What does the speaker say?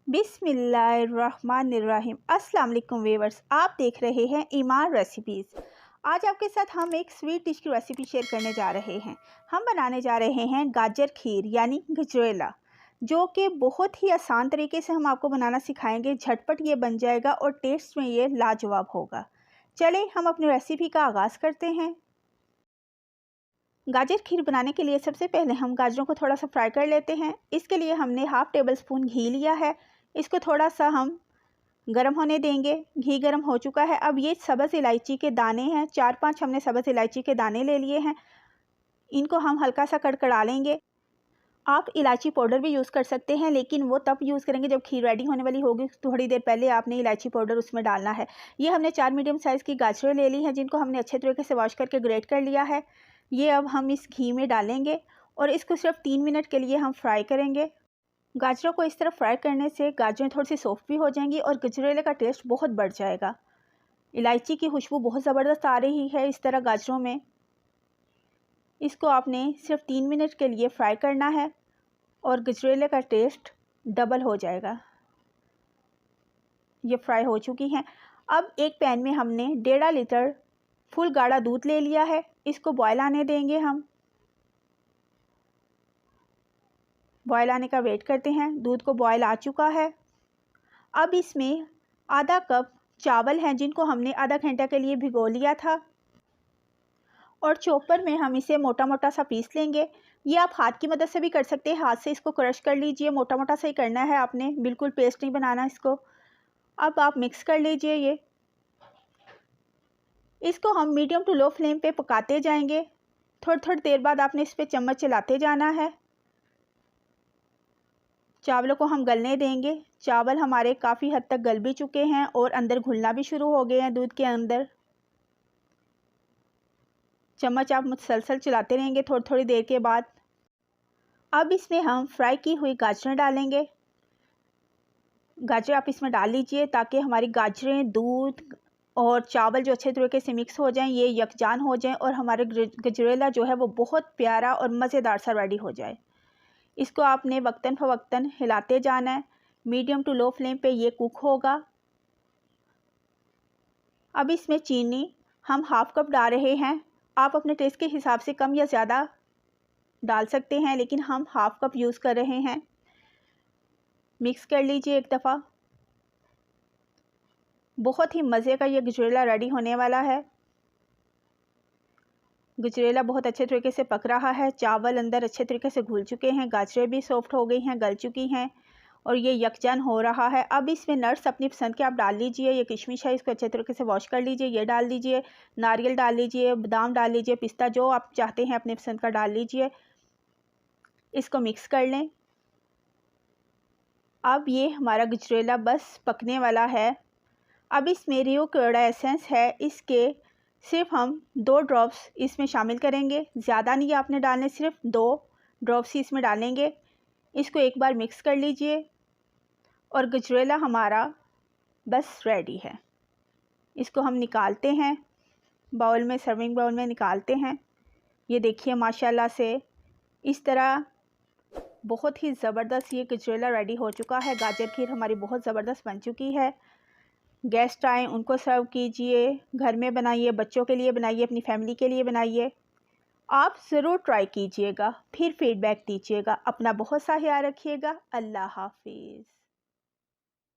बिस्मिल्लाहिर्रहमानिर्रहीम। अस्सलाम वालेकुम व्यूअर्स, आप देख रहे हैं ईमान रेसिपीज़। आज आपके साथ हम एक स्वीट डिश की रेसिपी शेयर करने जा रहे हैं। हम बनाने जा रहे हैं गाजर खीर यानी गजरेला, जो कि बहुत ही आसान तरीके से हम आपको बनाना सिखाएंगे। झटपट ये बन जाएगा और टेस्ट में ये लाजवाब होगा। चलें हम अपनी रेसिपी का आगाज़ करते हैं। गाजर खीर बनाने के लिए सबसे पहले हम गाजरों को थोड़ा सा फ्राई कर लेते हैं। इसके लिए हमने हाफ़ टेबल स्पून घी लिया है। इसको थोड़ा सा हम गरम होने देंगे। घी गरम हो चुका है। अब ये सब्ज़ इलायची के दाने हैं, 4-5 हमने सब्ज़ इलायची के दाने ले लिए हैं। इनको हम हल्का सा कड़कड़ा लेंगे। आप इलायची पाउडर भी यूज़ कर सकते हैं, लेकिन वो तब यूज़ करेंगे जब खीर रेडी होने वाली होगी। थोड़ी देर पहले आपने इलायची पाउडर उसमें डालना है। ये हमने 4 मीडियम साइज़ की गाजरें ले ली हैं, जिनको हमने अच्छे तरीके से वॉश करके ग्रेट कर लिया है। ये अब हम इस घी में डालेंगे और इसको सिर्फ 3 मिनट के लिए हम फ्राई करेंगे। गाजरों को इस तरह फ्राई करने से गाजरें थोड़ी सी सॉफ्ट भी हो जाएंगी और गजरेले का टेस्ट बहुत बढ़ जाएगा। इलायची की खुशबू बहुत ज़बरदस्त आ रही है इस तरह गाजरों में। इसको आपने सिर्फ 3 मिनट के लिए फ्राई करना है और गजरेले का टेस्ट डबल हो जाएगा। ये फ्राई हो चुकी हैं। अब एक पैन में हमने 1.5 लीटर फुल गाढ़ा दूध ले लिया है। इसको बॉयल आने देंगे हम। बॉयल आने का वेट करते हैं। दूध को बॉयल आ चुका है। अब इसमें आधा कप चावल हैं, जिनको हमने आधा घंटा के लिए भिगो लिया था, और चॉपर में हम इसे मोटा मोटा सा पीस लेंगे। ये आप हाथ की मदद से भी कर सकते हैं। हाथ से इसको क्रश कर लीजिए। मोटा मोटा सा ही करना है आपने, बिल्कुल पेस्ट नहीं बनाना इसको। अब आप मिक्स कर लीजिए। ये इसको हम मीडियम टू लो फ्लेम पे पकाते जाएंगे। थोड़ी थोड़ी देर बाद आपने इस पर चम्मच चलाते जाना है। चावलों को हम गलने देंगे। चावल हमारे काफ़ी हद तक गल भी चुके हैं और अंदर घुलना भी शुरू हो गए हैं दूध के अंदर। चम्मच आप मुसलसल चलाते रहेंगे थोड़ी थोड़ी देर के बाद। अब इसमें हम फ्राई की हुई गाजरें डालेंगे। गाजर आप इसमें डाल लीजिए ताकि हमारी गाजरें, दूध और चावल जो अच्छे तरीके से मिक्स हो जाएं, ये यकजान हो जाएं और हमारे गजरेला जो है वो बहुत प्यारा और मज़ेदार सा रेडी हो जाए। इसको आपने वक्तन फ़वक्तन हिलाते जाना है। मीडियम टू लो फ्लेम पे ये कुक होगा। अब इसमें चीनी हम हाफ़ कप डाल रहे हैं। आप अपने टेस्ट के हिसाब से कम या ज़्यादा डाल सकते हैं, लेकिन हम हाफ़ कप यूज़ कर रहे हैं। मिक्स कर लीजिए एक दफ़ा। बहुत ही मज़े का ये गजरेला रेडी होने वाला है। गजरेला बहुत अच्छे तरीके से पक रहा है। चावल अंदर अच्छे तरीके से घुल चुके हैं। गाजरें भी सॉफ्ट हो गई हैं, गल चुकी हैं और ये यकजान हो रहा है। अब इसमें नट्स अपनी पसंद के आप डाल लीजिए। ये किशमिश है, इसको अच्छे तरीके से वॉश कर लीजिए। ये डाल दीजिए। नारियल डाल लीजिए, बादाम डाल लीजिए, पिस्ता जो आप चाहते हैं अपनी पसंद का डाल लीजिए। इसको मिक्स कर लें। अब ये हमारा गजरेला बस पकने वाला है। अब इसमें रियो कर्ड एसेंस है, इसके सिर्फ हम 2 ड्रॉप्स इसमें शामिल करेंगे। ज़्यादा नहीं आपने डालने, सिर्फ 2 ड्रॉप्स ही इसमें डालेंगे। इसको एक बार मिक्स कर लीजिए और गजरेला हमारा बस रेडी है। इसको हम निकालते हैं बाउल में, सर्विंग बाउल में निकालते हैं। ये देखिए माशाल्लाह से इस तरह बहुत ही ज़बरदस्त ये गजरेला रेडी हो चुका है। गाजर खीर हमारी बहुत ज़बरदस्त बन चुकी है। गेस्ट आएँ उनको सर्व कीजिए। घर में बनाइए, बच्चों के लिए बनाइए, अपनी फैमिली के लिए बनाइए। आप ज़रूर ट्राई कीजिएगा, फिर फीडबैक दीजिएगा। अपना बहुत सा ख्याल रखिएगा। अल्लाह हाफिज़।